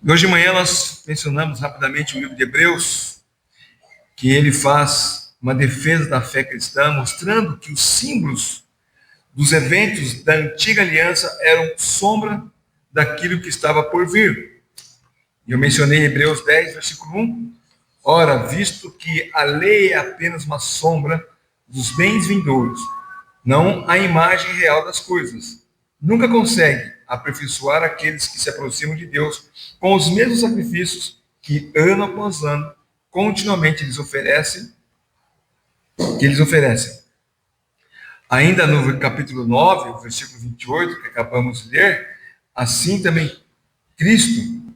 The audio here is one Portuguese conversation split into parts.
Hoje de manhã nós mencionamos rapidamente o livro de Hebreus, que ele faz uma defesa da fé cristã, mostrando que os símbolos dos eventos da antiga aliança eram sombra daquilo que estava por vir. E eu mencionei Hebreus 10, versículo 1. Ora, visto que a lei é apenas uma sombra dos bens vindouros, não a imagem real das coisas, nunca consegue aperfeiçoar aqueles que se aproximam de Deus com os mesmos sacrifícios que, ano após ano, continuamente lhes oferecem, Ainda no capítulo 9, versículo 28, que acabamos de ler, assim também Cristo,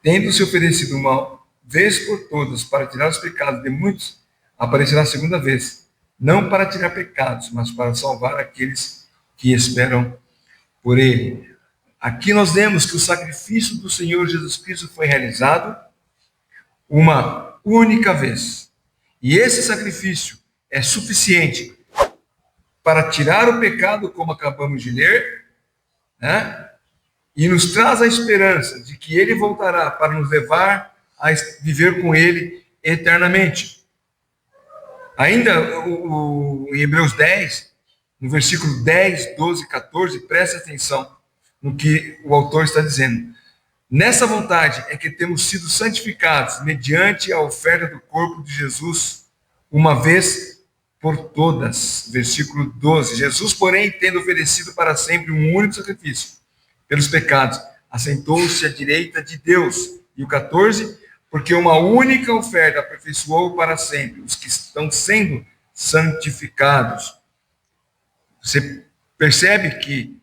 tendo se oferecido uma vez por todas para tirar os pecados de muitos, aparecerá a segunda vez, não para tirar pecados, mas para salvar aqueles que esperam por ele. Aqui nós vemos que o sacrifício do Senhor Jesus Cristo foi realizado uma única vez. E esse sacrifício é suficiente para tirar o pecado, como acabamos de ler, né? E nos traz a esperança de que ele voltará para nos levar a viver com ele eternamente. Ainda em Hebreus 10, no versículo 10, 12 e 14, preste atenção no que o autor está dizendo. Nessa vontade é que temos sido santificados mediante a oferta do corpo de Jesus, uma vez por todas. Versículo 12. Jesus, porém, tendo oferecido para sempre um único sacrifício pelos pecados, assentou-se à direita de Deus. E o 14, porque uma única oferta aperfeiçoou para sempre os que estão sendo santificados. Você percebe que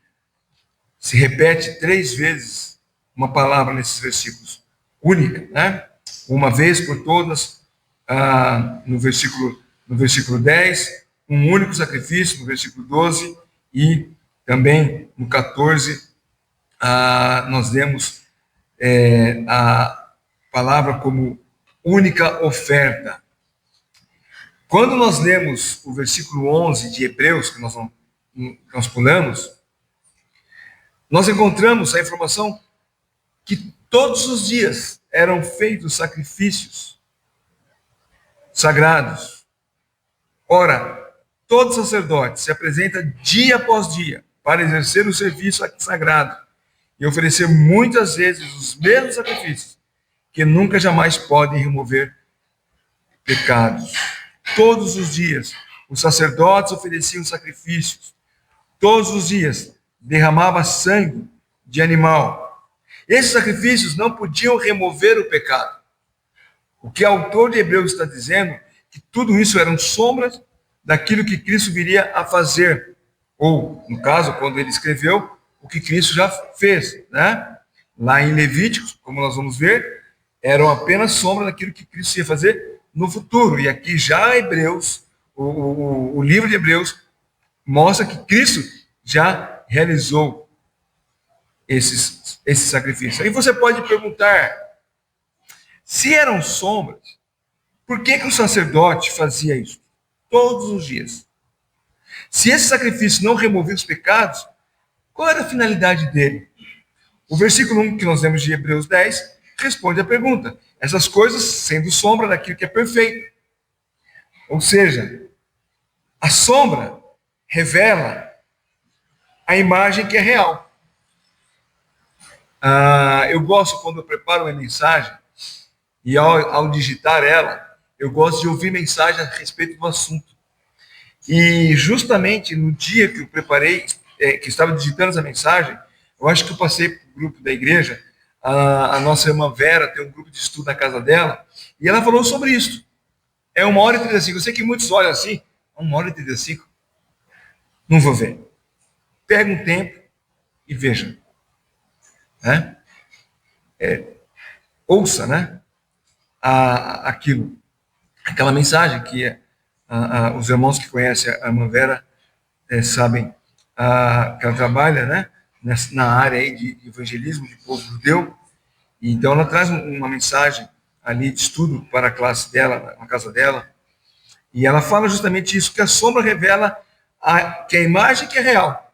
se repete 3 vezes uma palavra nesses versículos, única, né? Uma vez por todas, no versículo 10, um único sacrifício, no versículo 12, e também no 14, nós vemos a palavra como única oferta. Quando nós lemos o versículo 11 de Hebreus, que nós pulamos, nós encontramos a informação que todos os dias eram feitos sacrifícios sagrados. Ora, todo sacerdote se apresenta dia após dia para exercer o serviço sagrado e oferecer muitas vezes os mesmos sacrifícios que nunca jamais podem remover pecados. Todos os dias, os sacerdotes ofereciam sacrifícios. Todos os dias, derramava sangue de animal. Esses sacrifícios não podiam remover o pecado. O que o autor de Hebreus está dizendo é que tudo isso eram sombras daquilo que Cristo viria a fazer. Ou, no caso, quando ele escreveu, o que Cristo já fez, né? Lá em Levíticos, como nós vamos ver, eram apenas sombras daquilo que Cristo ia fazer no futuro. E aqui já Hebreus, o livro de Hebreus, mostra que Cristo já realizou esses sacrifícios. Aí você pode perguntar, se eram sombras, por que o sacerdote fazia isso? Todos os dias. Se esse sacrifício não removia os pecados, qual era a finalidade dele? O versículo 1 que nós lemos de Hebreus 10 responde à pergunta. Essas coisas sendo sombra daquilo que é perfeito. Ou seja, a sombra revela a imagem que é real. Eu gosto, quando eu preparo uma mensagem, e ao digitar ela, eu gosto de ouvir mensagem a respeito do assunto. E justamente no dia que eu preparei, que estava digitando essa mensagem, eu acho que eu passei para o grupo da igreja, a nossa irmã Vera tem um grupo de estudo na casa dela, e ela falou sobre isso. É 1h35, eu sei que muitos olham assim, 1h35, não vou ver. Pega um tempo e veja. Né? Ouça, né? Aquela mensagem que os irmãos que conhecem a irmã Vera sabem que ela trabalha, né? Na área aí de evangelismo de povo judeu. E então ela traz uma mensagem ali de estudo para a classe dela, na casa dela, e ela fala justamente isso, que a sombra revela que a imagem que é real.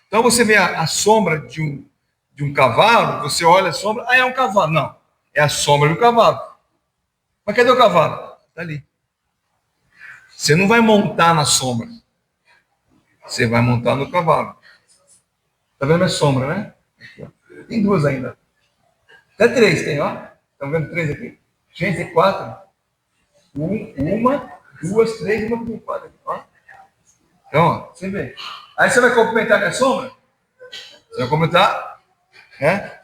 Então você vê a sombra de de um cavalo, você olha a sombra, é um cavalo. Não, é a sombra do cavalo. Mas cadê o cavalo? Está ali. Você não vai montar na sombra. Você vai montar no cavalo. Tá vendo a sombra, né? Aqui, ó. Tem duas ainda. Até três tem, ó. Estão vendo três aqui? Gente, tem quatro. Uma, duas, três, uma, duas, quatro. Aqui, ó. Então, ó, você vê. Aí você vai complementar com a sombra? Você vai complementar, né,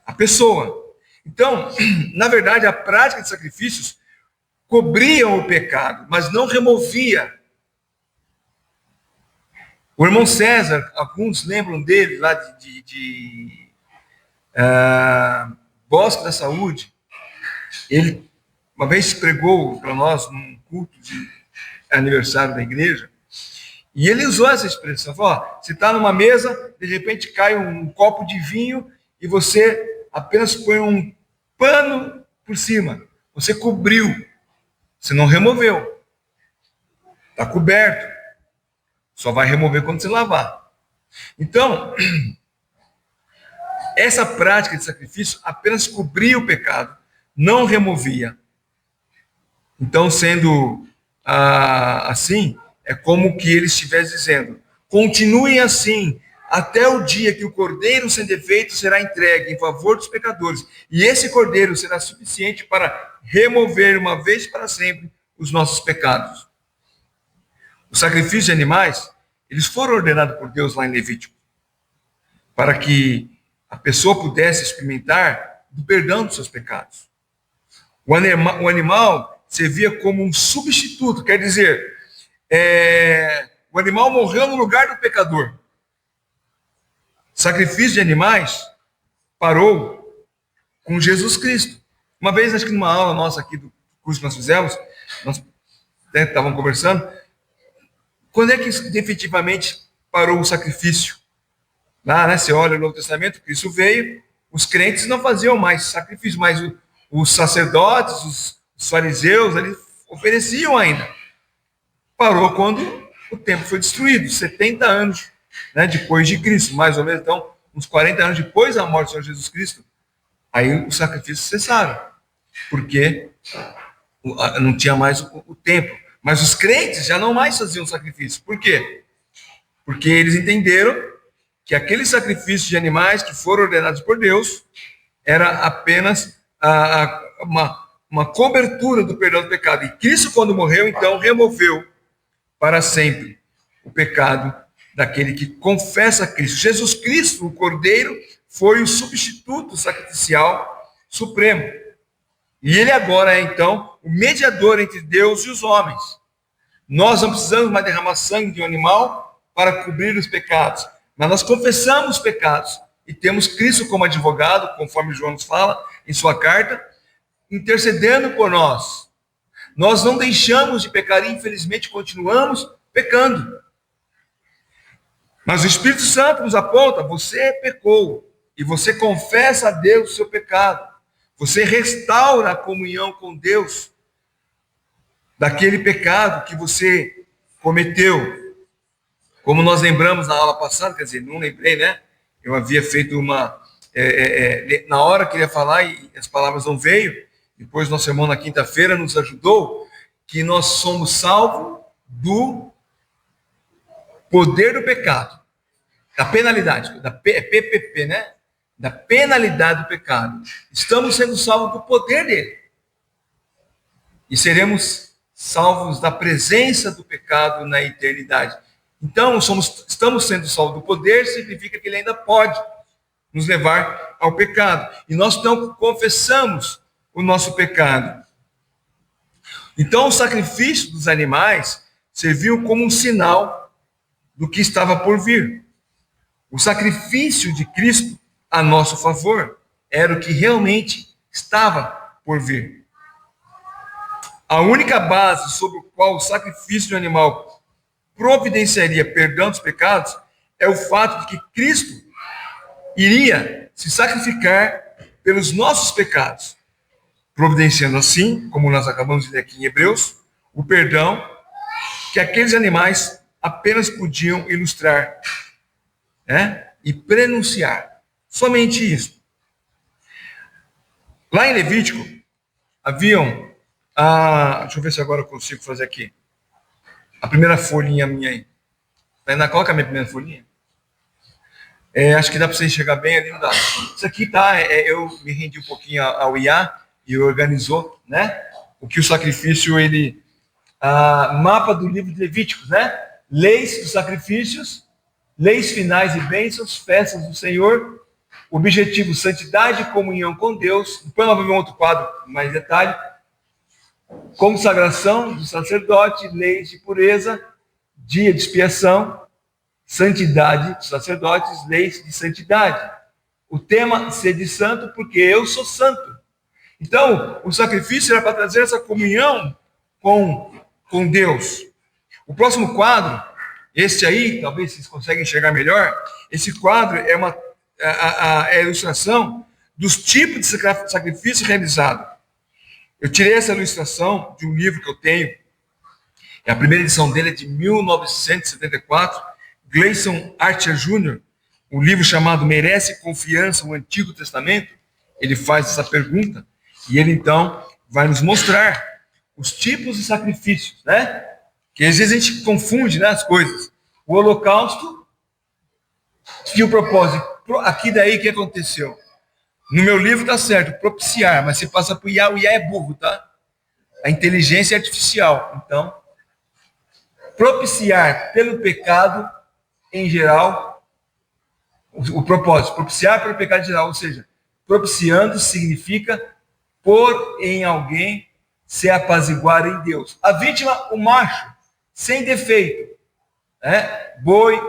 a pessoa. Então, na verdade, a prática de sacrifícios cobriam o pecado, mas não removia. O irmão César, alguns lembram dele lá de Bosque da Saúde. Ele uma vez pregou para nós num culto de aniversário da igreja, e ele usou essa expressão. Falou, ó, você está numa mesa, de repente cai um copo de vinho e você apenas põe um pano por cima. Você cobriu, você não removeu. Está coberto. Só vai remover quando você lavar. Então, essa prática de sacrifício apenas cobria o pecado, não removia. Então, sendo assim, é como que ele estivesse dizendo: continuem assim, até o dia que o cordeiro sem defeito será entregue em favor dos pecadores. E esse cordeiro será suficiente para remover uma vez para sempre os nossos pecados. Os sacrifícios de animais, eles foram ordenados por Deus lá em Levítico, para que a pessoa pudesse experimentar do perdão dos seus pecados. O animal servia como um substituto, quer dizer, o animal morreu no lugar do pecador. O sacrifício de animais parou com Jesus Cristo. Uma vez, acho que numa aula nossa aqui do curso que nós fizemos, nós estávamos conversando, quando é que efetivamente parou o sacrifício? Lá, né, você olha no Novo Testamento, Cristo veio, os crentes não faziam mais sacrifício, mas os sacerdotes, os fariseus, eles ofereciam ainda. Parou quando o templo foi destruído, 70 anos, né, depois de Cristo, mais ou menos. Então, uns 40 anos depois da morte do Senhor Jesus Cristo, aí os sacrifícios cessaram, porque não tinha mais o templo. Mas os crentes já não mais faziam sacrifício. Por quê? Porque eles entenderam que aqueles sacrifícios de animais que foram ordenados por Deus era apenas uma cobertura do perdão do pecado. E Cristo, quando morreu, então, removeu para sempre o pecado daquele que confessa a Cristo. Jesus Cristo, o Cordeiro, foi o substituto sacrificial supremo. E ele agora é, então, o mediador entre Deus e os homens. Nós não precisamos mais derramar sangue de um animal para cobrir os pecados, mas nós confessamos os pecados e temos Cristo como advogado, conforme João nos fala em sua carta, intercedendo por nós. Nós não deixamos de pecar e, infelizmente, continuamos pecando. Mas o Espírito Santo nos aponta: você pecou e você confessa a Deus o seu pecado. Você restaura a comunhão com Deus daquele pecado que você cometeu. Como nós lembramos na aula passada, quer dizer, não lembrei, né? Eu havia feito na hora que ele ia falar e as palavras não veio. Depois, nosso irmão na quinta-feira nos ajudou, que nós somos salvos do poder do pecado, da penalidade, da PPP, né? Da penalidade do pecado. Estamos sendo salvos do poder dele. E seremos salvos da presença do pecado na eternidade. Então, estamos sendo salvos do poder, significa que ele ainda pode nos levar ao pecado. E nós então confessamos o nosso pecado. Então, o sacrifício dos animais serviu como um sinal do que estava por vir. O sacrifício de Cristo a nosso favor era o que realmente estava por vir. A única base sobre o qual o sacrifício de um animal providenciaria perdão dos pecados é o fato de que Cristo iria se sacrificar pelos nossos pecados, providenciando assim, como nós acabamos de ler aqui em Hebreus, o perdão que aqueles animais apenas podiam ilustrar, né, e prenunciar. Somente isso. Lá em Levítico, haviam, deixa eu ver se agora eu consigo fazer aqui, a primeira folhinha minha aí. Ainda coloca a minha primeira folhinha. Acho que dá para você enxergar bem ali, não dá. Isso aqui tá, eu me rendi um pouquinho ao IA e organizou, né? O que o sacrifício, ele, mapa do livro de Levíticos, né? Leis dos sacrifícios, leis finais e bênçãos, festas do Senhor, objetivo, santidade e comunhão com Deus. Depois nós vamos ver um outro quadro, mais detalhe. Consagração do sacerdote, leis de pureza, dia de expiação, santidade dos sacerdotes, leis de santidade. O tema, sede santo, porque eu sou santo. Então, o sacrifício era para trazer essa comunhão com Deus. O próximo quadro, este aí, talvez vocês conseguem enxergar melhor, esse quadro é a ilustração dos tipos de sacrifício realizado. Eu tirei essa ilustração de um livro que eu tenho, a primeira edição dele é de 1974, Gleason Archer Jr., um livro chamado Merece Confiança, o Antigo Testamento. Ele faz essa pergunta e ele então vai nos mostrar os tipos de sacrifícios, né? Que às vezes a gente confunde, né, as coisas. O holocausto e o propósito. Aqui daí o que aconteceu? No meu livro está certo, propiciar, mas se passa para o IA é burro, tá? A inteligência é artificial. Então, propiciar pelo pecado em geral, o propósito, propiciar pelo pecado em geral, ou seja, propiciando significa pôr em alguém, se apaziguar em Deus. A vítima, o macho, sem defeito, né? Boi,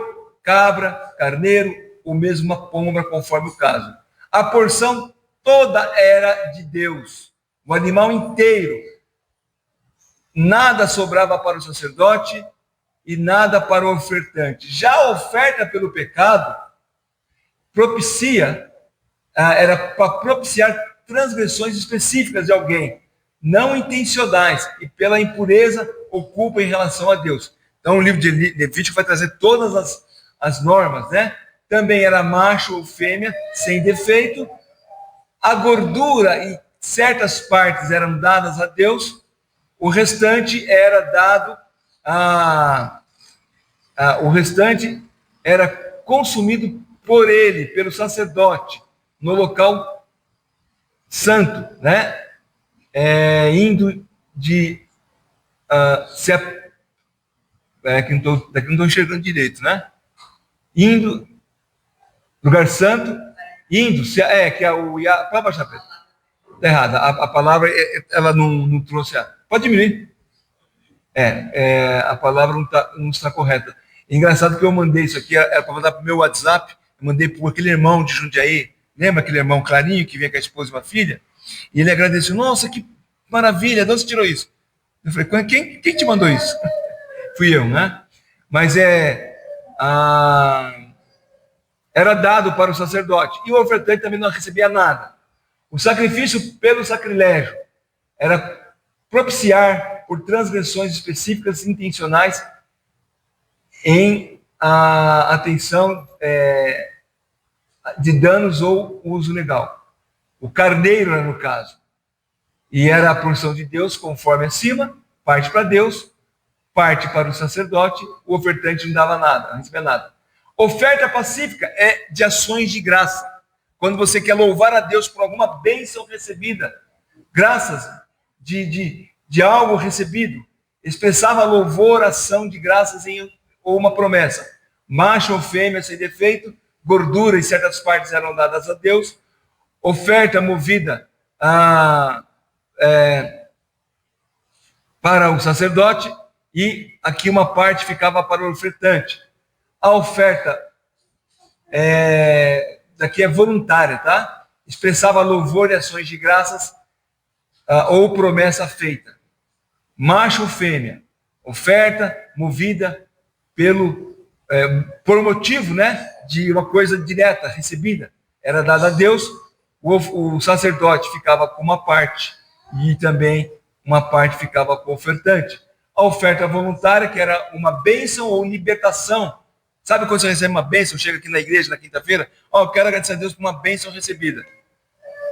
cabra, carneiro, ou mesmo uma pomba, conforme o caso. A porção toda era de Deus, o animal inteiro. Nada sobrava para o sacerdote e nada para o ofertante. Já a oferta pelo pecado era para propiciar transgressões específicas de alguém, não intencionais, e pela impureza ou culpa em relação a Deus. Então o livro de Levítico vai trazer todas as normas, né? Também era macho ou fêmea, sem defeito. A gordura e certas partes eram dadas a Deus, o restante era dado o restante era consumido por ele, pelo sacerdote, no local santo, né? Indo de daqui não estou enxergando direito, né? Indo lugar santo, indo que é o pode baixar, Pedro. Está errada, a palavra ela não trouxe pode diminuir. A palavra não está correta. Engraçado que eu mandei isso aqui, era para mandar para o meu WhatsApp, eu mandei para aquele irmão de Jundiaí, lembra aquele irmão clarinho que vinha com a esposa e uma filha? E ele agradeceu, nossa, que maravilha, de onde você tirou isso? Eu falei, quem te mandou isso? Fui eu, né? Mas era dado para o sacerdote, e o ofertante também não recebia nada. O sacrifício pelo sacrilégio era propiciar por transgressões específicas intencionais em atenção de danos ou uso legal. O carneiro era no caso. E era a porção de Deus, conforme acima, parte para Deus, parte para o sacerdote, o ofertante não dava nada, não recebia nada. Oferta pacífica é de ações de graça. Quando você quer louvar a Deus por alguma bênção recebida, graças de algo recebido, expressava louvor, ação de graças ou uma promessa. Macho ou fêmea sem defeito, gordura em certas partes eram dadas a Deus, oferta movida para o sacerdote, e aqui uma parte ficava para o ofertante. A oferta daqui é voluntária, tá? Expressava louvor e ações de graças ou promessa feita. Macho ou fêmea, oferta movida por motivo, né, de uma coisa direta recebida, era dada a Deus. O sacerdote ficava com uma parte e também uma parte ficava com o ofertante. A oferta voluntária, que era uma bênção ou libertação, Sabe quando você recebe uma bênção, chega aqui na igreja na quinta-feira, eu quero agradecer a Deus por uma bênção recebida.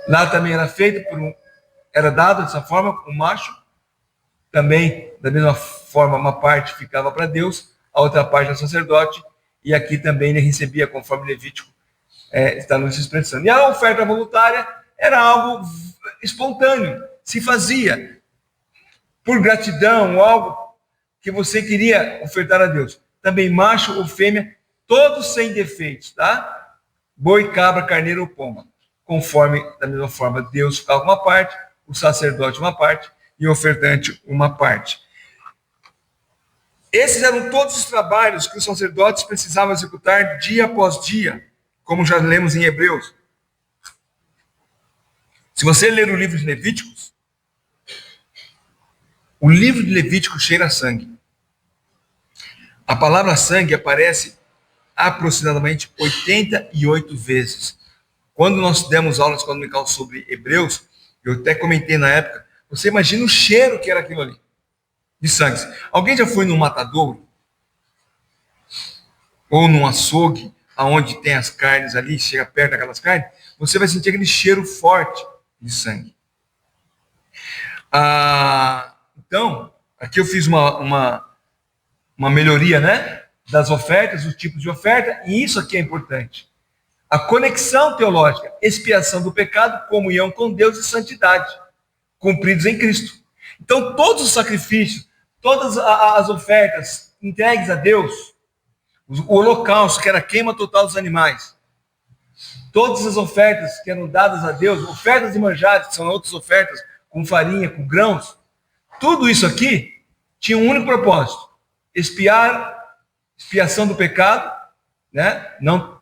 Lá também era feito era dado dessa forma, o macho, também, da mesma forma, uma parte ficava para Deus, a outra parte era sacerdote, e aqui também ele recebia, conforme Levítico está nos expressando. E a oferta voluntária era algo espontâneo, se fazia por gratidão, algo que você queria ofertar a Deus. Também macho ou fêmea, todos sem defeitos, tá? Boi, cabra, carneiro ou pomba. Conforme, da mesma forma, Deus ficava uma parte, o sacerdote uma parte e o ofertante uma parte. Esses eram todos os trabalhos que os sacerdotes precisavam executar dia após dia, como já lemos em Hebreus. Se você ler o livro de Levíticos, o livro de Levítico cheira a sangue. A palavra sangue aparece aproximadamente 88 vezes. Quando nós demos aula de dominical sobre Hebreus, eu até comentei na época, você imagina o cheiro que era aquilo ali, de sangue. Alguém já foi num matadouro? Ou num açougue, aonde tem as carnes ali, chega perto daquelas carnes, você vai sentir aquele cheiro forte de sangue. Então, aqui eu fiz uma melhoria, né? Das ofertas, os tipos de oferta, e isso aqui é importante. A conexão teológica, expiação do pecado, comunhão com Deus e santidade, cumpridos em Cristo. Então, todos os sacrifícios, todas as ofertas entregues a Deus, o holocausto, que era a queima total dos animais, todas as ofertas que eram dadas a Deus, ofertas de manjares, que são outras ofertas, com farinha, com grãos, tudo isso aqui tinha um único propósito: expiação do pecado, né? Não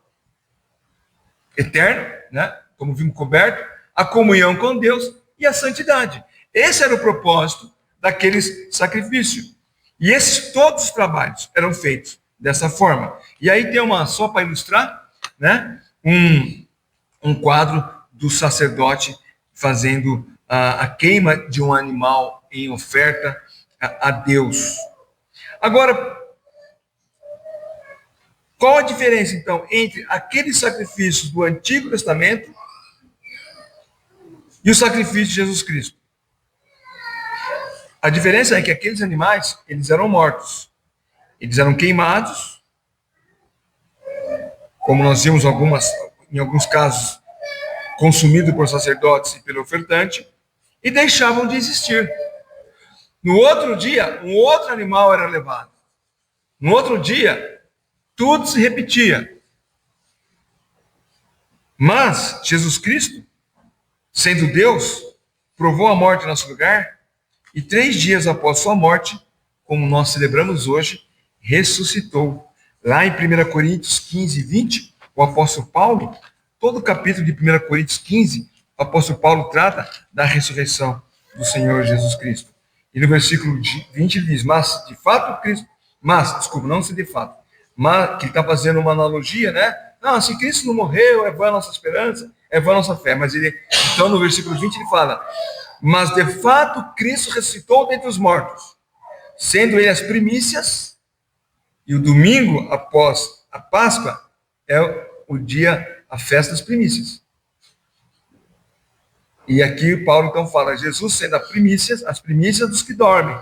eterno, né? Como vimos coberto, a comunhão com Deus e a santidade. Esse era o propósito daqueles sacrifícios. E todos os trabalhos eram feitos dessa forma. E aí tem só para ilustrar, né? Um quadro do sacerdote fazendo a queima de um animal em oferta a Deus. Agora, qual a diferença, então, entre aqueles sacrifícios do Antigo Testamento e o sacrifício de Jesus Cristo? A diferença é que aqueles animais, eles eram mortos. Eles eram queimados, como nós vimos em alguns casos, consumidos por sacerdotes e pelo ofertante, e deixavam de existir. No outro dia, um outro animal era levado. No outro dia, tudo se repetia. Mas Jesus Cristo, sendo Deus, provou a morte em nosso lugar, e 3 dias após sua morte, como nós celebramos hoje, ressuscitou. Lá em 1 Coríntios 15, 20, o apóstolo Paulo, todo o capítulo de 1 Coríntios 15, o apóstolo Paulo trata da ressurreição do Senhor Jesus Cristo. E no versículo 20 ele diz, mas de fato Cristo, não se de fato, mas que ele está fazendo uma analogia, né? Não, se Cristo não morreu, é vã a nossa esperança, é vã a nossa fé. Mas então no versículo 20 ele fala, mas de fato Cristo ressuscitou dentre os mortos, sendo ele as primícias, e o domingo após a Páscoa é o dia, a festa das primícias. E aqui Paulo então fala, Jesus sendo as primícias dos que dormem.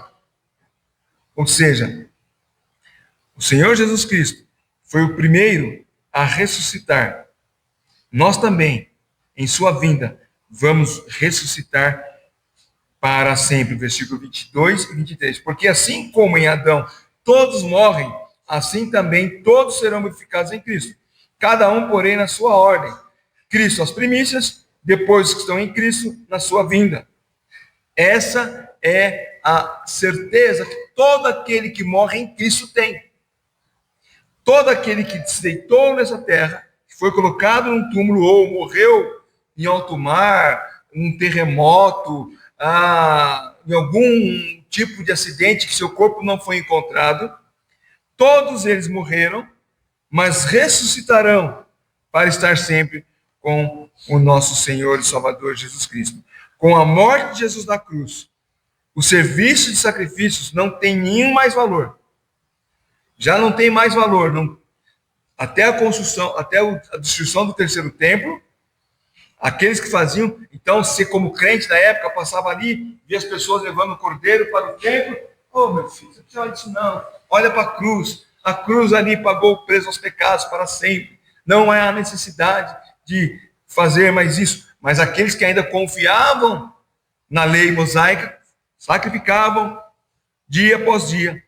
Ou seja, o Senhor Jesus Cristo foi o primeiro a ressuscitar. Nós também, em sua vinda, vamos ressuscitar para sempre. Versículo 22 e 23. Porque assim como em Adão todos morrem, assim também todos serão vivificados em Cristo. Cada um, porém, na sua ordem. Cristo as primícias, depois os que estão em Cristo, na sua vinda. Essa é a certeza que todo aquele que morre em Cristo tem. Todo aquele que se deitou nessa terra, que foi colocado num túmulo ou morreu em alto mar, um terremoto, em algum tipo de acidente que seu corpo não foi encontrado, todos eles morreram, mas ressuscitarão para estar sempre com o nosso Senhor e Salvador Jesus Cristo. Com a morte de Jesus na cruz, o serviço de sacrifícios não tem nenhum mais valor. Já não tem mais valor. até a construção, até a destruição do terceiro templo. Aqueles que faziam, então, se como crente da época, passava ali, via as pessoas levando o cordeiro para o templo. Oh, meu filho, você não precisa disso não. Olha para a cruz. A cruz ali pagou o preço aos pecados para sempre. Não há necessidade de fazer mais isso. Mas aqueles que ainda confiavam na lei mosaica, sacrificavam dia após dia.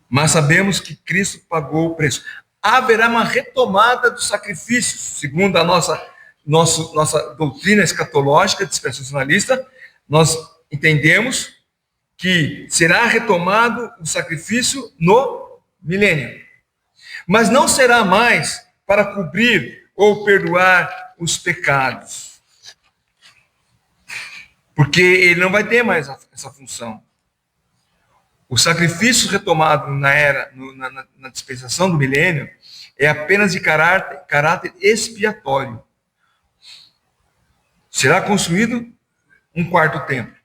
Mas sabemos que Cristo pagou o preço. Haverá uma retomada dos sacrifícios, segundo a nossa doutrina escatológica dispensacionalista. Nós entendemos que será retomado o sacrifício no milênio. Mas não será mais para cobrir ou perdoar os pecados. Porque ele não vai ter mais essa função. O sacrifício retomado na dispensação do milênio é apenas de caráter expiatório. Será construído um quarto templo.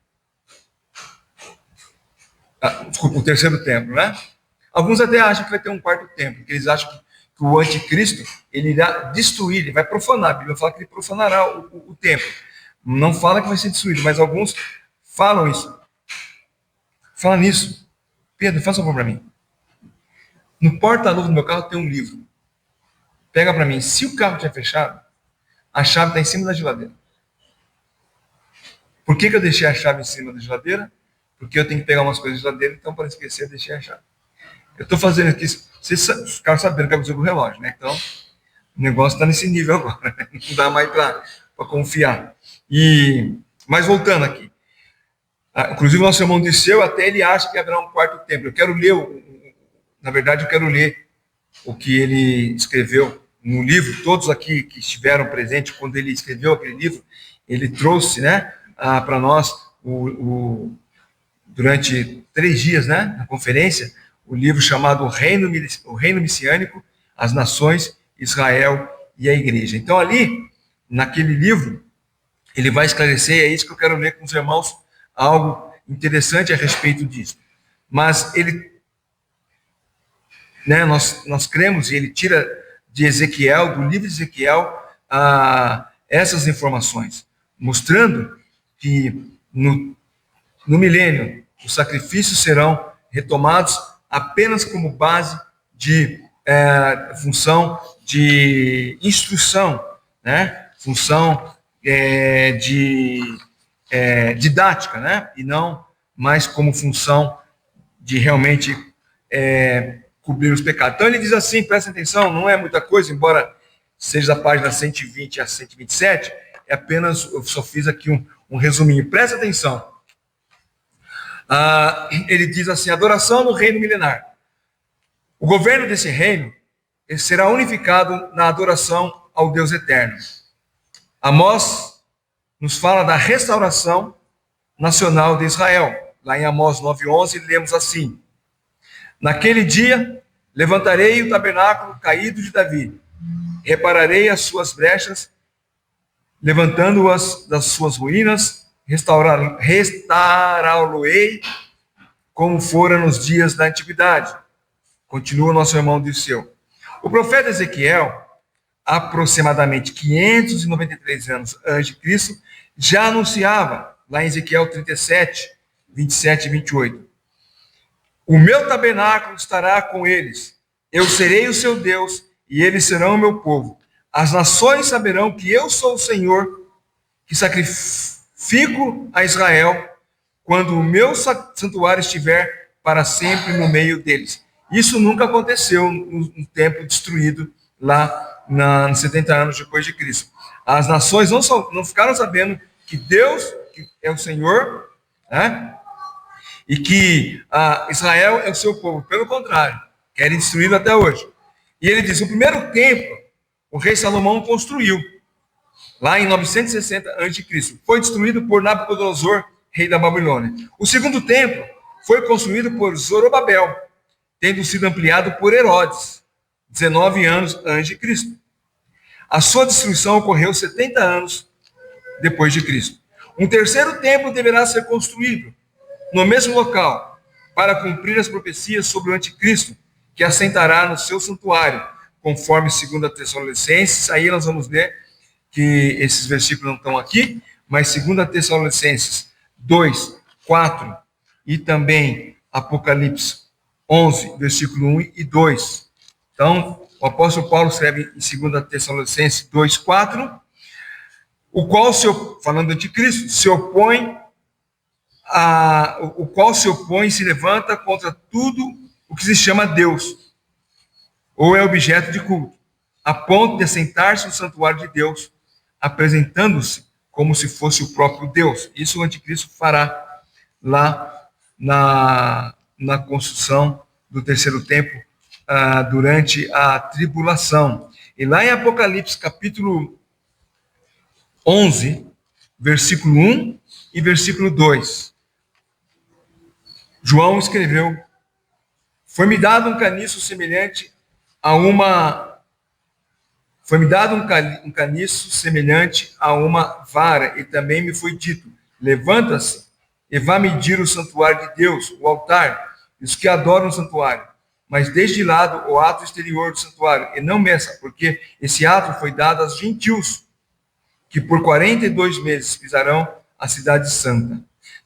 Desculpa, um terceiro templo, né? Alguns até acham que vai ter um quarto templo, porque eles acham que o anticristo ele irá destruir, ele vai profanar. A Bíblia fala que ele profanará o templo. Não fala que vai ser destruído, mas alguns falam isso. Fala nisso. Pedro, faça um favor para mim. No porta-luva do meu carro tem um livro. Pega para mim. Se o carro tiver fechado, a chave está em cima da geladeira. Por que eu deixei a chave em cima da geladeira? Porque eu tenho que pegar umas coisas da geladeira, então para esquecer, eu deixei a chave. Eu estou fazendo aqui, vocês ficaram sabendo que aconteceu com o relógio, né? Então, o negócio está nesse nível agora. Não dá mais para confiar. Mas voltando aqui. Inclusive, o nosso irmão Disseu, até ele acha que haverá um quarto templo. Eu quero ler, na verdade, eu quero ler o que ele escreveu no livro. Todos aqui que estiveram presentes quando ele escreveu aquele livro, ele trouxe, né, para nós, durante 3 dias, né, na conferência, o livro chamado O Reino Messiânico, as Nações, Israel e a Igreja. Então, ali, naquele livro, ele vai esclarecer, é isso que eu quero ler com os irmãos, algo interessante a respeito disso. Mas ele, né, nós cremos, e ele tira de Ezequiel, do livro de Ezequiel, essas informações, mostrando que no milênio os sacrifícios serão retomados apenas como base de função de instrução, né? Função didática, né? E não mais como função de realmente cobrir os pecados. Então ele diz assim, presta atenção, não é muita coisa, embora seja da página 120 a 127, é apenas, eu só fiz aqui um resuminho. Presta atenção. Ele diz assim, adoração no reino milenar. O governo desse reino será unificado na adoração ao Deus eterno. Amós nos fala da restauração nacional de Israel. Lá em Amós 9:11, lemos assim: naquele dia, levantarei o tabernáculo caído de Davi, repararei as suas brechas, levantando-as das suas ruínas, restaurá-lo-ei como fora nos dias da antiguidade. Continua nosso irmão Disseu. O profeta Ezequiel, aproximadamente 593 anos antes de Cristo, já anunciava, lá em Ezequiel 37, 27 e 28, o meu tabernáculo estará com eles, eu serei o seu Deus, e eles serão o meu povo. As nações saberão que eu sou o Senhor, que sacrifico a Israel, quando o meu santuário estiver para sempre no meio deles. Isso nunca aconteceu no templo destruído lá nos 70 anos depois de Cristo. As nações não ficaram sabendo que Deus que é o Senhor, né? E que Israel é o seu povo. Pelo contrário, querem destruí-lo até hoje. E ele diz, o primeiro templo, o rei Salomão construiu, lá em 960 a.C. Foi destruído por Nabucodonosor, rei da Babilônia. O segundo templo foi construído por Zorobabel, tendo sido ampliado por Herodes, 19 anos antes de Cristo. A sua destruição ocorreu 70 anos depois de Cristo. Um terceiro templo deverá ser construído no mesmo local, para cumprir as profecias sobre o anticristo, que assentará no seu santuário, conforme 2 Tessalonicenses. Aí nós vamos ler que esses versículos não estão aqui, mas 2 Tessalonicenses 2, 4 e também Apocalipse 11, versículo 1 e 2. Então, o apóstolo Paulo escreve em 2 Tessalonicenses 2, 4, o qual, falando de Anticristo, o qual se opõe e se levanta contra tudo o que se chama Deus, ou é objeto de culto, a ponto de assentar-se no santuário de Deus, apresentando-se como se fosse o próprio Deus. Isso o anticristo fará lá na construção do terceiro templo, durante a tribulação. E lá em Apocalipse, capítulo 11, versículo 1 e versículo 2, João escreveu: Foi-me dado um caniço semelhante a uma vara, e também me foi dito: levanta-se e vá medir o santuário de Deus, o altar, e os que adoram o santuário. Mas deixe de lado o ato exterior do santuário, e não meça, porque esse ato foi dado aos gentios, que por 42 meses pisarão a cidade santa.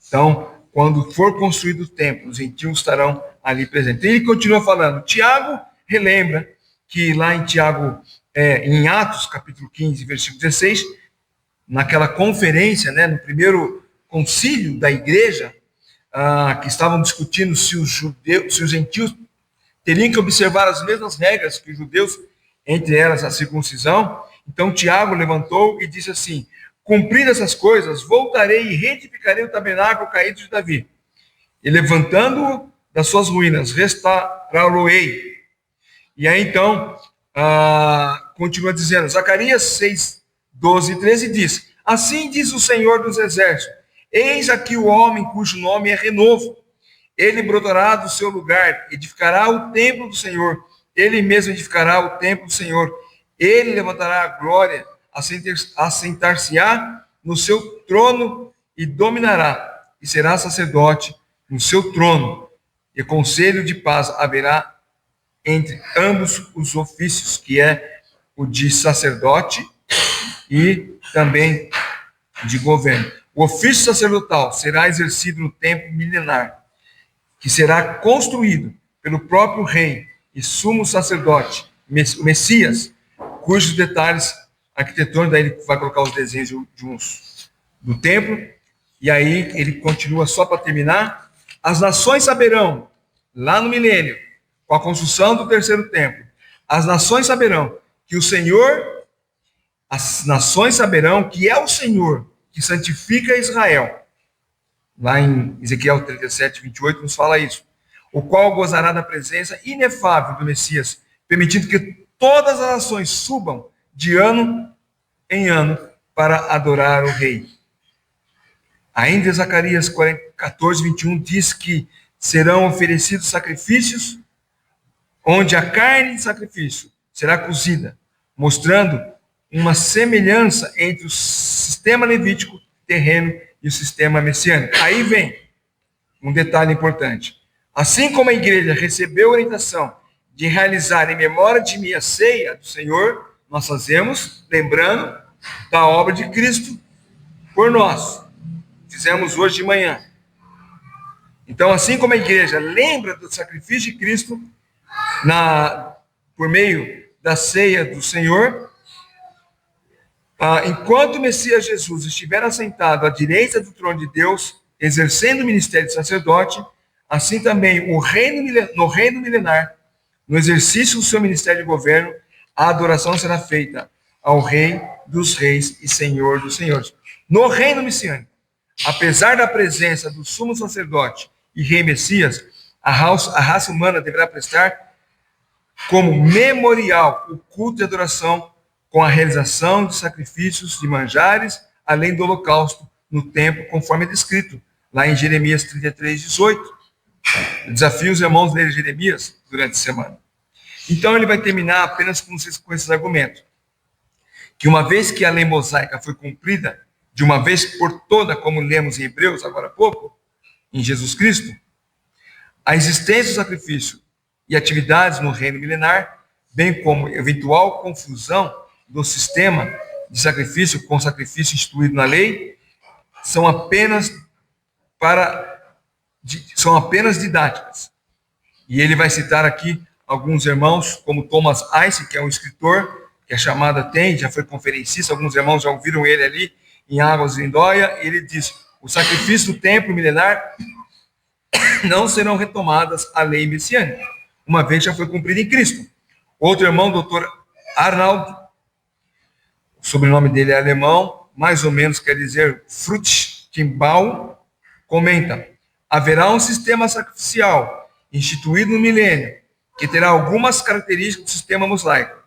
Então, quando for construído o templo, os gentios estarão ali presentes. E ele continua falando. Tiago relembra que lá em Tiago, em Atos, capítulo 15, versículo 16, naquela conferência, no primeiro concílio da igreja, que estavam discutindo se os gentios teriam que observar as mesmas regras que os judeus, entre elas a circuncisão. Então Tiago levantou e disse assim: cumpridas essas coisas, voltarei e reedificarei o tabernáculo caído de Davi, e levantando-o das suas ruínas, restaurá-lo-ei. E aí então, continua dizendo, Zacarias 6, 12 e 13 diz: assim diz o Senhor dos Exércitos, eis aqui o homem cujo nome é Renovo, ele brotará do seu lugar, edificará o templo do Senhor, ele mesmo edificará o templo do Senhor, ele levantará a glória, assentar-se-á no seu trono e dominará, e será sacerdote no seu trono, e conselho de paz haverá entre ambos os ofícios, que é o de sacerdote e também de governo. O ofício sacerdotal será exercido no templo milenar, que será construído pelo próprio rei e sumo sacerdote, Messias, cujos detalhes arquitetônicos, daí ele vai colocar os desenhos do templo, e aí ele continua só para terminar. As nações saberão, lá no milênio, com a construção do terceiro templo, as nações saberão que as nações saberão que é o Senhor que santifica Israel. Lá em Ezequiel 37, 28, nos fala isso. O qual gozará da presença inefável do Messias, permitindo que todas as nações subam de ano em ano para adorar o Rei. Ainda Zacarias 14, 21 diz que serão oferecidos sacrifícios onde a carne de sacrifício será cozida, mostrando uma semelhança entre o sistema levítico terreno e o sistema messiânico. Aí vem um detalhe importante. Assim como a igreja recebeu a orientação de realizar em memória de mim a ceia do Senhor, nós fazemos, lembrando da obra de Cristo por nós. Fizemos hoje de manhã. Então, assim como a igreja lembra do sacrifício de Cristo por meio da ceia do Senhor, enquanto o Messias Jesus estiver assentado à direita do trono de Deus, exercendo o ministério de sacerdote, assim também no reino milenar, no exercício do seu ministério de governo, a adoração será feita ao Rei dos Reis e Senhor dos Senhores. No reino messiânico, apesar da presença do sumo sacerdote e rei Messias, a raça humana deverá prestar como memorial o culto de adoração com a realização de sacrifícios de manjares, além do holocausto no templo, conforme é descrito lá em Jeremias 33, 18. Desafio os irmãos a ler Jeremias durante a semana. Então ele vai terminar apenas com esses argumentos. Que uma vez que a lei mosaica foi cumprida, de uma vez por toda, como lemos em Hebreus agora há pouco, em Jesus Cristo, a existência do sacrifício e e atividades no reino milenar, bem como eventual confusão do sistema de sacrifício com sacrifício instituído na lei, são apenas didáticas. E ele vai citar aqui alguns irmãos, como Thomas Ice, que é um escritor, que a chamada tem, já foi conferencista, alguns irmãos já ouviram ele ali em Águas de Lindóia, e ele diz: o sacrifício do templo milenar não serão retomadas a lei messiânica, uma vez já foi cumprida em Cristo. Outro irmão, Dr. Arnold, o sobrenome dele é alemão, mais ou menos quer dizer Fruchtenbaum, comenta: haverá um sistema sacrificial instituído no milênio, que terá algumas características do sistema mosaico,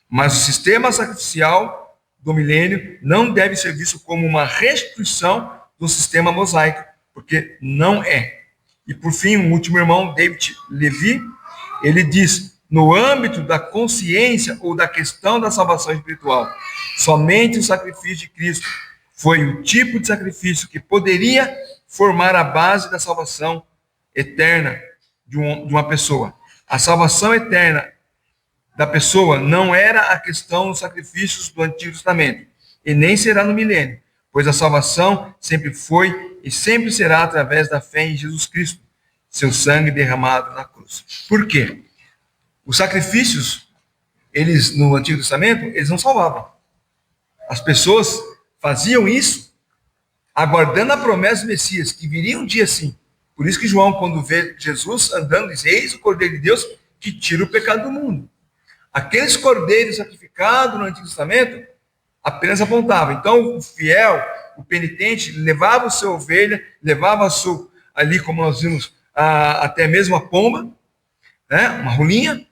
mas o sistema sacrificial do milênio não deve ser visto como uma restituição do sistema mosaico, porque não é. E por fim, um último irmão, David Levy, ele diz: no âmbito da consciência ou da questão da salvação espiritual, somente o sacrifício de Cristo foi o tipo de sacrifício que poderia formar a base da salvação eterna de uma pessoa. A salvação eterna da pessoa não era a questão dos sacrifícios do Antigo Testamento, e nem será no milênio, pois a salvação sempre foi e sempre será através da fé em Jesus Cristo, seu sangue derramado na cruz. Por quê? Os sacrifícios, eles no Antigo Testamento, eles não salvavam. As pessoas faziam isso aguardando a promessa do Messias, que viria um dia sim. Por isso que João, quando vê Jesus andando, diz: eis o Cordeiro de Deus que tira o pecado do mundo. Aqueles cordeiros sacrificados no Antigo Testamento apenas apontavam. Então, o fiel, o penitente, levava a sua ovelha, levava a sua, ali como nós vimos, até mesmo a pomba, né, uma rolinha,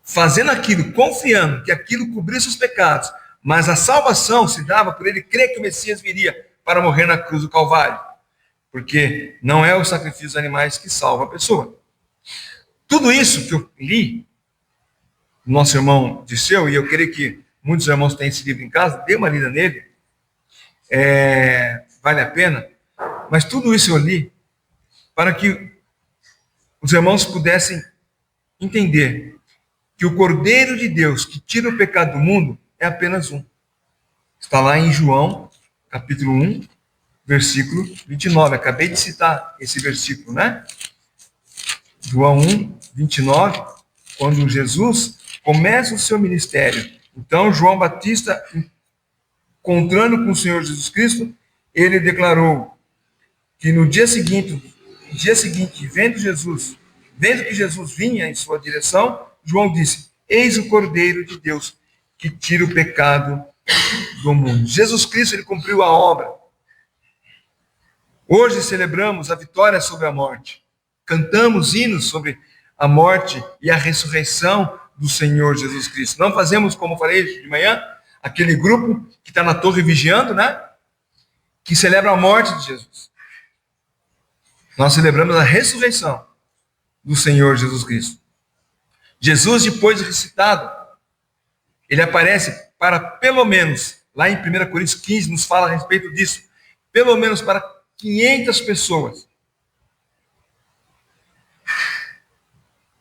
fazendo aquilo, confiando que aquilo cobria seus pecados, mas a salvação se dava por ele crer que o Messias viria para morrer na cruz do Calvário, porque não é o sacrifício dos animais que salva a pessoa. Tudo isso que eu li, nosso irmão Disseu, e eu creio que muitos irmãos têm esse livro em casa, dê uma lida nele, vale a pena, mas tudo isso eu li para que os irmãos pudessem entender que o Cordeiro de Deus que tira o pecado do mundo é apenas um. Está lá em João, capítulo 1, versículo 29. Acabei de citar esse versículo, né? João 1, 29, quando Jesus começa o seu ministério. Então, João Batista, encontrando com o Senhor Jesus Cristo, ele declarou que no dia seguinte, vendo que Jesus vinha em sua direção, João disse: eis o Cordeiro de Deus que tira o pecado do mundo. Jesus Cristo, ele cumpriu a obra. Hoje celebramos a vitória sobre a morte. Cantamos hinos sobre a morte e a ressurreição do Senhor Jesus Cristo. Não fazemos, como falei de manhã, aquele grupo que está na torre vigiando, né? Que celebra a morte de Jesus. Nós celebramos a ressurreição do Senhor Jesus Cristo. Jesus, depois de ressuscitado, ele aparece para pelo menos, lá em 1 Coríntios 15, nos fala a respeito disso, pelo menos para 500 pessoas.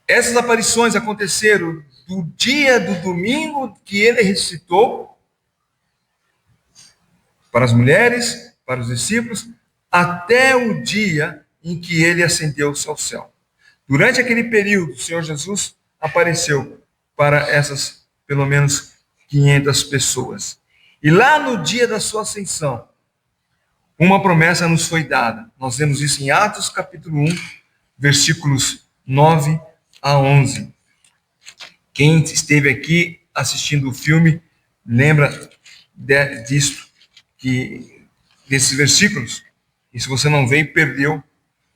Essas aparições aconteceram do dia do domingo que ele ressuscitou, para as mulheres, para os discípulos, até o dia em que ele ascendeu-se ao céu. Durante aquele período, o Senhor Jesus apareceu para essas, pelo menos, 500 pessoas. E lá no dia da sua ascensão, uma promessa nos foi dada. Nós vemos isso em Atos capítulo 1, versículos 9 a 11. Quem esteve aqui assistindo o filme lembra disso, desses versículos. E se você não veio, perdeu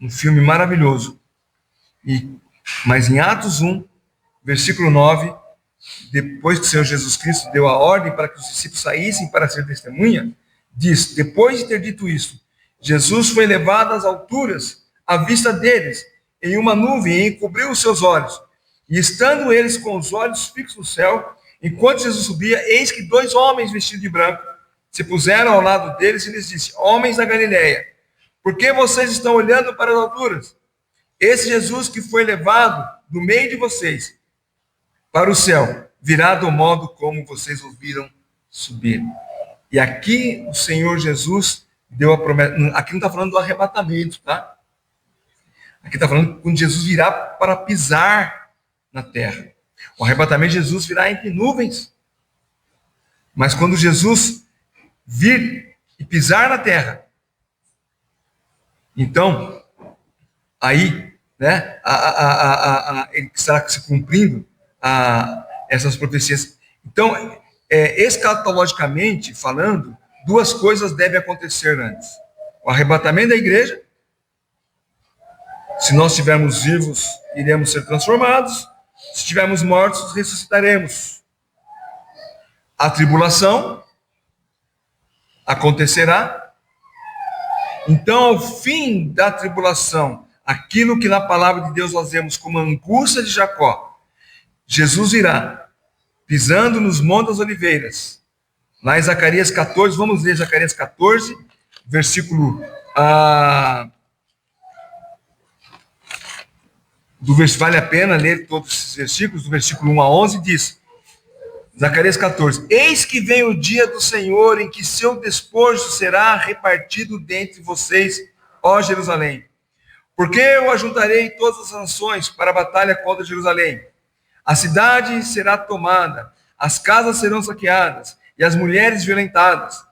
um filme maravilhoso. Mas em Atos 1, versículo 9, depois que o Senhor Jesus Cristo deu a ordem para que os discípulos saíssem para ser testemunha, diz: depois de ter dito isso, Jesus foi levado às alturas à vista deles, em uma nuvem, e encobriu os seus olhos. E estando eles com os olhos fixos no céu, enquanto Jesus subia, eis que 2 homens vestidos de branco se puseram ao lado deles e lhes disse: homens da Galileia, por que vocês estão olhando para as alturas? Esse Jesus que foi levado do meio de vocês para o céu, virá do modo como vocês ouviram subir. E aqui o Senhor Jesus deu a promessa. Aqui não está falando do arrebatamento, tá? Aqui está falando quando Jesus virá para pisar na terra. O arrebatamento de Jesus virá entre nuvens. Mas quando Jesus vir e pisar na terra, então, aí, né, ele estará se cumprindo essas profecias. Então, escatologicamente falando, duas coisas devem acontecer antes: o arrebatamento da igreja. Se nós estivermos vivos, iremos ser transformados. Se estivermos mortos, ressuscitaremos. A tribulação acontecerá. Então, ao fim da tribulação, aquilo que na palavra de Deus nós vemos como a angústia de Jacó, Jesus irá, pisando nos montes das oliveiras. Lá em Zacarias 14, vamos ler Zacarias 14, versículo... vale a pena ler todos esses versículos, do versículo 1 a 11, diz, Zacarias 14, eis que vem o dia do Senhor em que seu despojo será repartido dentre vocês, ó Jerusalém. Porque eu ajuntarei todas as nações para a batalha contra Jerusalém. A cidade será tomada, as casas serão saqueadas e as mulheres violentadas.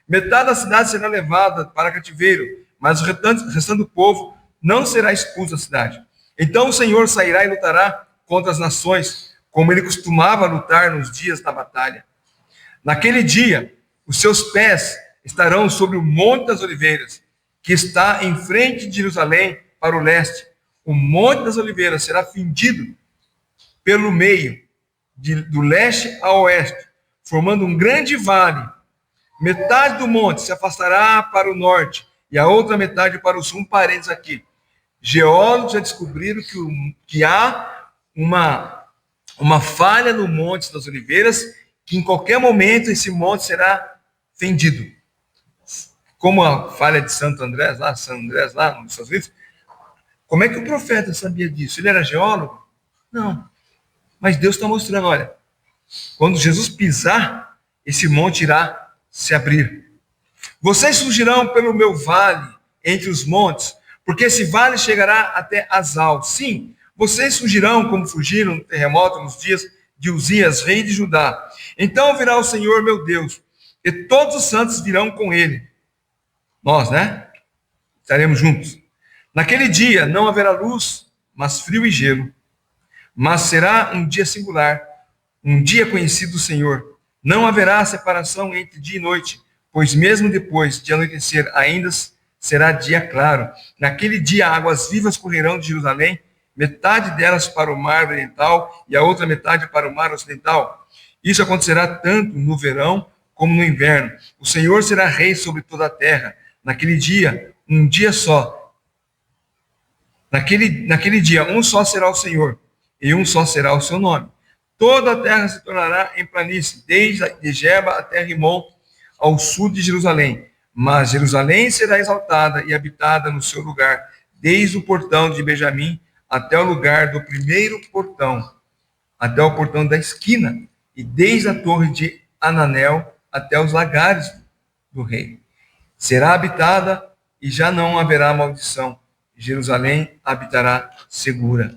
Metade da cidade será levada para cativeiro, mas o restante do povo não será expulso da cidade. Então o Senhor sairá e lutará contra as nações, como ele costumava lutar nos dias da batalha. Naquele dia, os seus pés estarão sobre o Monte das Oliveiras, que está em frente de Jerusalém para o leste. O Monte das Oliveiras será fendido pelo meio, do leste ao oeste, formando um grande vale. Metade do monte se afastará para o norte e a outra metade para o sul. Um parênteses aqui. Geólogos já descobriram que há uma falha no Monte das Oliveiras, que em qualquer momento esse monte será fendido. Como a falha de Santo Andrés, lá nos Estados Unidos. Como é que o profeta sabia disso? Ele era geólogo? Não. Mas Deus está mostrando, olha, quando Jesus pisar, esse monte irá se abrir. Vocês fugirão pelo meu vale, entre os montes, porque esse vale chegará até Azal. Sim, vocês fugirão como fugiram no terremoto nos dias de Uzias, rei de Judá. Então virá o Senhor, meu Deus, e todos os santos virão com ele. Nós, né? Estaremos juntos. Naquele dia não haverá luz, mas frio e gelo. Mas será um dia singular, um dia conhecido do Senhor. Não haverá separação entre dia e noite, pois mesmo depois de anoitecer ainda será dia claro. Naquele dia águas vivas correrão de Jerusalém, metade delas para o mar oriental e a outra metade para o mar ocidental. Isso acontecerá tanto no verão como no inverno. O Senhor será rei sobre toda a terra. Naquele dia, um dia só. Naquele dia, um só será o Senhor, e um só será o seu nome. Toda a terra se tornará em planície, desde Geba até Rimon, ao sul de Jerusalém. Mas Jerusalém será exaltada e habitada no seu lugar, desde o portão de Benjamim até o lugar do primeiro portão, até o portão da esquina, e desde a torre de Ananel até os lagares do rei. Será habitada e já não haverá maldição. Jerusalém habitará segura.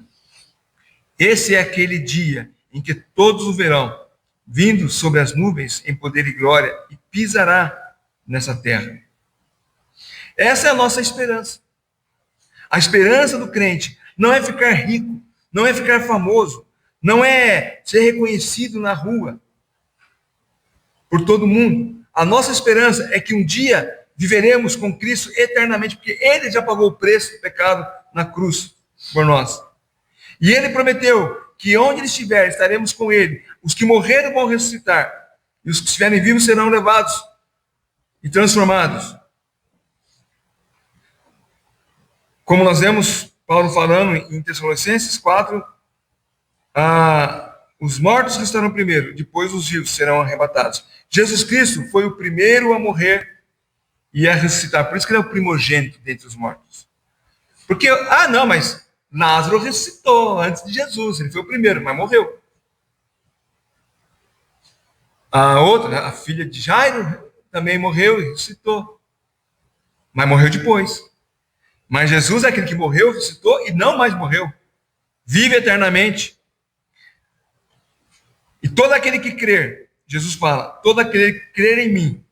Esse é aquele dia em que todos o verão, vindo sobre as nuvens em poder e glória, e pisará nessa terra. Essa é a nossa esperança. A esperança do crente não é ficar rico, não é ficar famoso, não é ser reconhecido na rua por todo mundo. A nossa esperança é que um dia viveremos com Cristo eternamente, porque Ele já pagou o preço do pecado na cruz por nós. E Ele prometeu que onde Ele estiver, estaremos com Ele. Os que morreram vão ressuscitar, e os que estiverem vivos serão levados e transformados. Como nós vemos Paulo falando em Tessalonicenses 4, os mortos restarão primeiro, depois os vivos serão arrebatados. Jesus Cristo foi o primeiro a morrer e a ressuscitar. Por isso que ele é o primogênito dentre os mortos. Porque, mas Lázaro ressuscitou antes de Jesus, ele foi o primeiro, mas morreu. A outra, a filha de Jairo, também morreu e ressuscitou, mas morreu depois. Mas Jesus é aquele que morreu, ressuscitou e não mais morreu, vive eternamente. E todo aquele que crer, Jesus fala, todo aquele que crer em mim,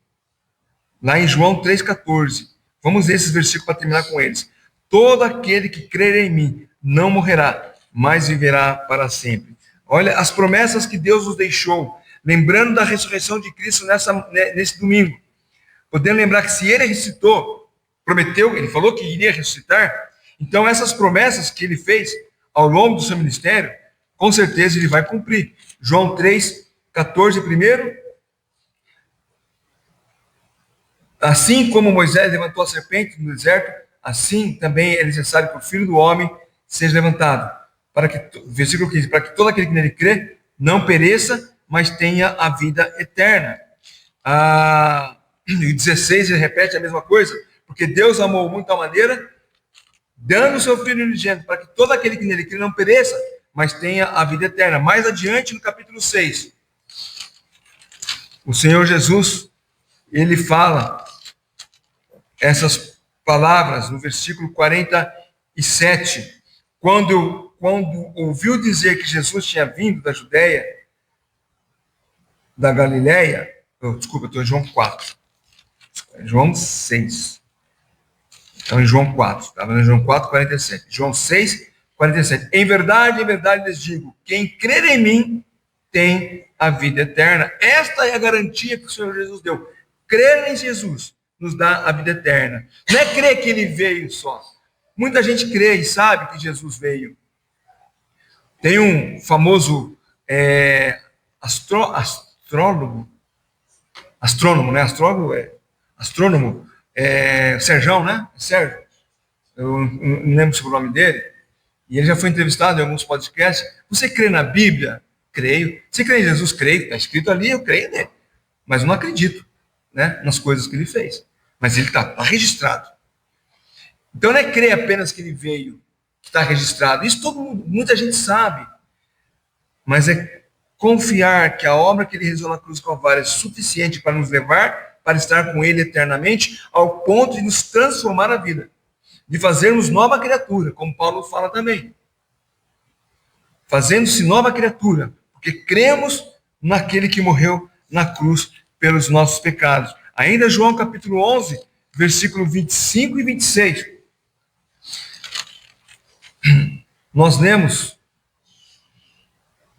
lá em João 3,14, vamos ver esses versículos para terminar com eles. Todo aquele que crer em mim não morrerá, mas viverá para sempre. Olha as promessas que Deus nos deixou, lembrando da ressurreição de Cristo nesse domingo. Podendo lembrar que se ele ressuscitou, prometeu, ele falou que iria ressuscitar, então essas promessas que ele fez ao longo do seu ministério, com certeza ele vai cumprir. João 3,14 primeiro. Assim como Moisés levantou a serpente no deserto, assim também é necessário que o Filho do Homem seja levantado. Versículo 15, para que todo aquele que nele crê não pereça, mas tenha a vida eterna. E 16 ele repete a mesma coisa, porque Deus amou muito a maneira, dando o seu Filho unigênito, para que todo aquele que nele crê não pereça, mas tenha a vida eterna. Mais adiante, no capítulo 6, o Senhor Jesus, ele fala essas palavras no versículo 47, quando ouviu dizer que Jesus tinha vindo da Judéia, da Galileia, desculpa, estou em João 4, João 6, então em João 4, estava em João 4, 47, João 6, 47, em verdade lhes digo, quem crer em mim tem a vida eterna. Esta é a garantia que o Senhor Jesus deu. Crer em Jesus nos dá a vida eterna. Não é crer que ele veio só. Muita gente crê e sabe que Jesus veio. Tem um famoso astrônomo, né? Astrônomo, Serjão, né? Sérgio. Eu não lembro sobre o nome dele. E ele já foi entrevistado em alguns podcasts. Você crê na Bíblia? Creio. Você crê em Jesus? Creio. Está escrito ali, eu creio nele. Mas eu não acredito, né, nas coisas que ele fez. Mas ele está registrado. Então não é crer apenas que ele veio, que está registrado. Isso muita gente sabe. Mas é confiar que a obra que ele realizou na cruz do Calvário é suficiente para nos levar para estar com ele eternamente, ao ponto de nos transformar a vida, de fazermos nova criatura, como Paulo fala também. Fazendo-se nova criatura, porque cremos naquele que morreu na cruz pelos nossos pecados. Ainda João capítulo 11, versículo 25 e 26. Nós lemos: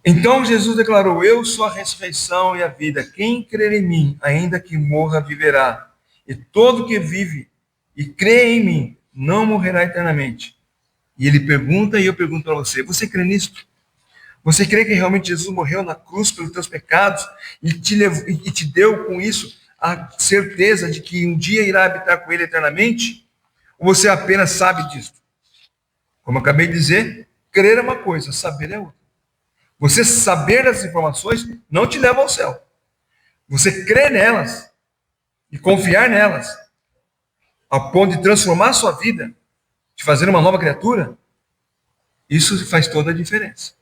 então Jesus declarou, eu sou a ressurreição e a vida, quem crer em mim, ainda que morra, viverá, e todo que vive e crê em mim, não morrerá eternamente. E ele pergunta, e eu pergunto para você, você crê nisto? Você crê que realmente Jesus morreu na cruz pelos teus pecados e te deu com isso a certeza de que um dia irá habitar com ele eternamente? Ou você apenas sabe disso? Como eu acabei de dizer, crer é uma coisa, saber é outra. Você saber dessas informações não te leva ao céu. Você crer nelas e confiar nelas, ao ponto de transformar a sua vida, de fazer uma nova criatura, isso faz toda a diferença.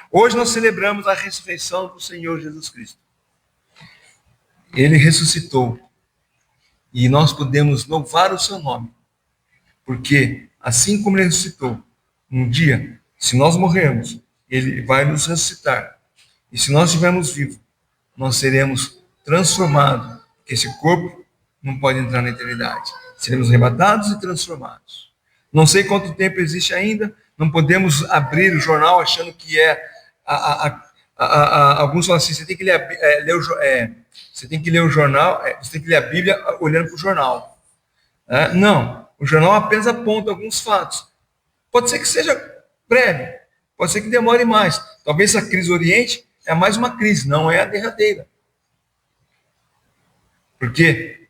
Hoje nós celebramos a ressurreição do Senhor Jesus Cristo. Ele ressuscitou. E nós podemos louvar o seu nome. Porque, assim como ele ressuscitou, um dia, se nós morrermos, ele vai nos ressuscitar. E se nós estivermos vivos, nós seremos transformados. Porque esse corpo não pode entrar na eternidade. Seremos arrebatados e transformados. Não sei quanto tempo existe ainda. Não podemos abrir o jornal achando que é... alguns falam assim, você tem que ler você tem que ler o jornal, você tem que ler a Bíblia olhando para o jornal. Não, o jornal apenas aponta alguns fatos. Pode ser que seja breve, pode ser que demore mais. Talvez essa crise do Oriente é mais uma crise, não é a derradeira. Porque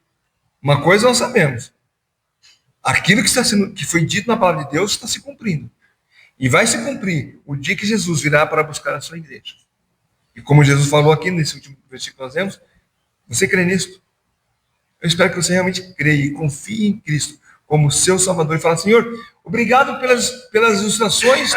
uma coisa nós sabemos, aquilo que foi dito na palavra de Deus está se cumprindo. E vai se cumprir o dia que Jesus virá para buscar a sua igreja. E como Jesus falou aqui nesse último versículo que nós vemos, você crê nisso? Eu espero que você realmente creia e confie em Cristo como seu Salvador e falar: Senhor, obrigado pelas ilustrações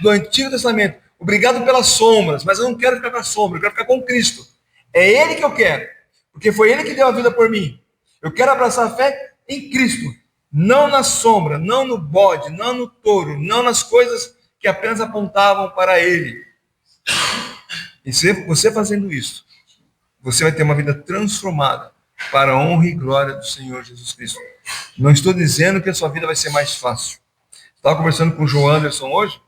do Antigo Testamento, obrigado pelas sombras, mas eu não quero ficar com a sombra, eu quero ficar com Cristo. É Ele que eu quero, porque foi Ele que deu a vida por mim. Eu quero abraçar a fé em Cristo, não na sombra, não no bode, não no touro, não nas coisas que apenas apontavam para Ele. E se você fazendo isso, você vai ter uma vida transformada para a honra e glória do Senhor Jesus Cristo. Não estou dizendo que a sua vida vai ser mais fácil. Estava conversando com o João Anderson hoje.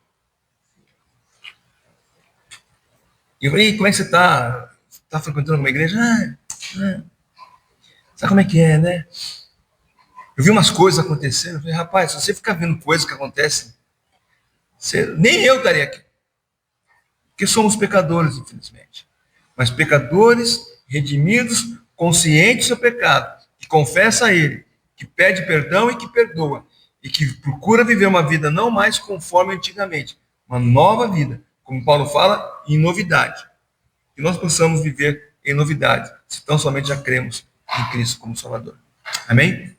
E eu falei: como é que você está? Está frequentando uma igreja? Sabe como é que é, né? Eu vi umas coisas acontecendo. Eu falei: rapaz, se você ficar vendo coisas que acontecem, nem eu estaria aqui. Porque somos pecadores, infelizmente. Mas pecadores redimidos, conscientes do pecado, que confessa a Ele, que pede perdão e que perdoa, e que procura viver uma vida não mais conforme antigamente, uma nova vida, como Paulo fala, em novidade. Que nós possamos viver em novidade, se tão somente já cremos em Cristo como Salvador. Amém?